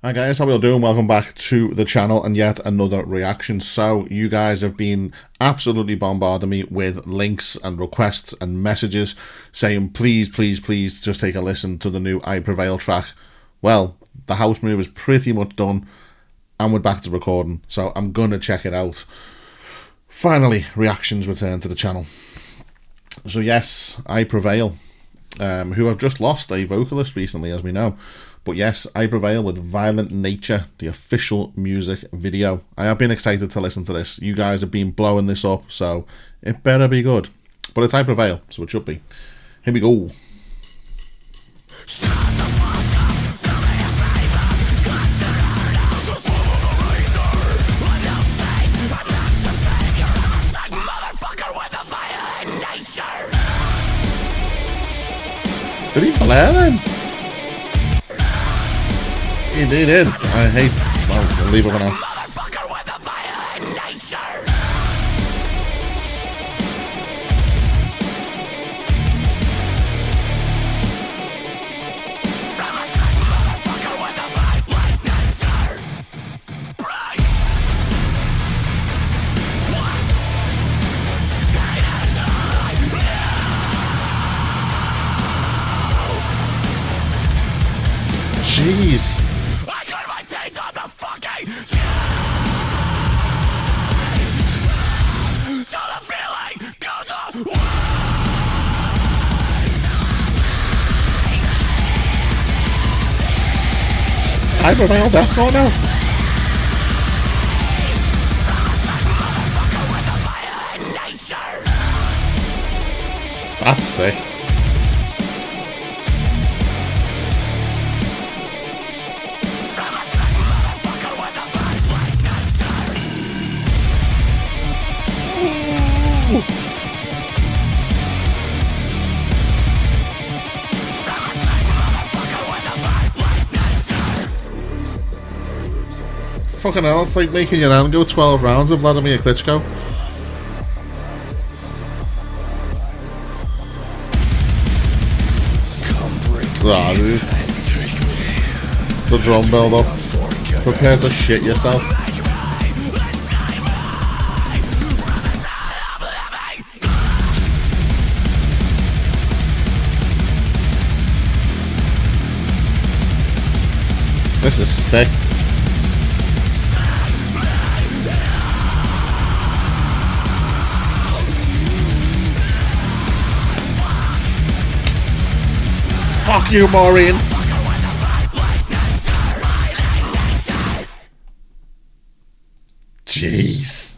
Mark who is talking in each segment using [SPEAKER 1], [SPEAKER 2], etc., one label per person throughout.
[SPEAKER 1] Hi guys, how are you all doing? Welcome back to the channel and yet another reaction. So you guys have been absolutely bombarding me with links and requests and messages saying please just take a listen to the new I Prevail track. Well, the house move is pretty much done and we're back to recording, so I'm gonna check it out. Finally, reactions return to the channel. So yes, I Prevail, who have just lost a vocalist recently, as we know. But yes, I Prevail with Violent Nature, the official music video. I have been excited to listen to this. You guys have been blowing this up, so it better be good. But it's I Prevail, so it should be. Here we go. Did he blare then? He did. I hate. Well, I'll leave it for now. Jeez. I Prevail Deathcore now. That's sick. Fucking hell, it's like making your hand go 12 rounds of Vladimir Klitschko. The drum build up. Prepare to shit yourself. This is sick. Fuck you, Maureen. Jeez.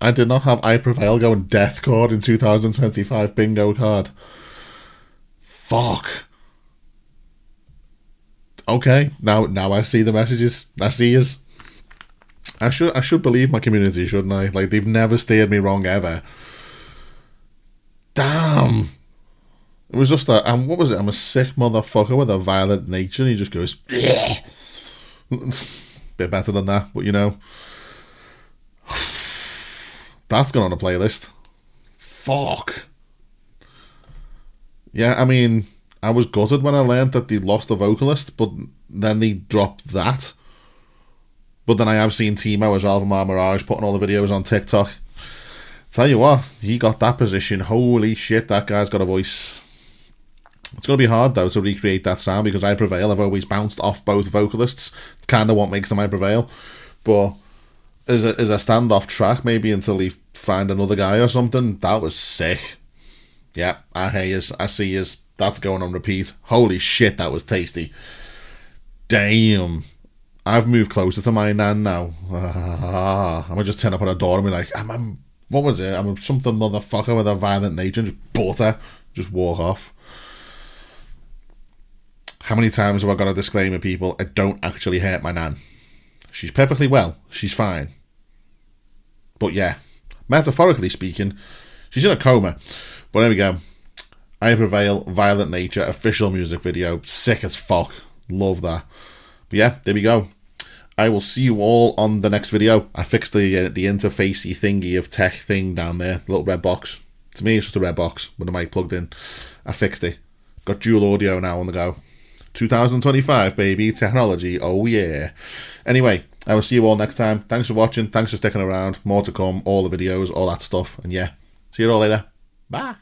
[SPEAKER 1] I did not have I Prevail going Deathcore in 2025 bingo card. Fuck. Okay, now I see the messages. I see yous. I should believe my community, shouldn't I? Like, they've never steered me wrong ever. Damn. It was just that, what was it? I'm a sick motherfucker with a violent nature. And he just goes, yeah. Bit better than that, but you know. That's gone on a playlist. Fuck. Yeah, I mean, I was gutted when I learned that they lost a vocalist, but then they dropped that. But then I have seen Timo as well from our Mirage putting all the videos on TikTok. Tell you what, he got that position. Holy shit, that guy's got a voice. It's going to be hard, though, to recreate that sound because I Prevail, I've always bounced off both vocalists. It's kind of what makes them I Prevail. But as a standoff track, maybe until they find another guy or something, that was sick. Yeah, I hear yous, I see yous. That's going on repeat. Holy shit, that was tasty. Damn. I've moved closer to my nan now. I'm going to just turn up on a door and be like, what was it? I'm something motherfucker with a violent nature and just butter. Just walk off. How many times have I got a disclaimer, people? I don't actually hurt my nan. She's perfectly well. She's fine. But yeah, metaphorically speaking, she's in a coma. But there we go. I Prevail, Violent Nature, official music video. Sick as fuck. Love that. But yeah, there we go. I will see you all on the next video. I fixed the interfacey thingy of tech thing down there. Little red box. To me, it's just a red box with the mic plugged in. I fixed it. Got dual audio now on the go. 2025, baby. Technology, oh yeah. Anyway, I will see you all next time. Thanks for watching. Thanks for sticking around. More to come. All the videos, all that stuff. And yeah, see you all later. Bye.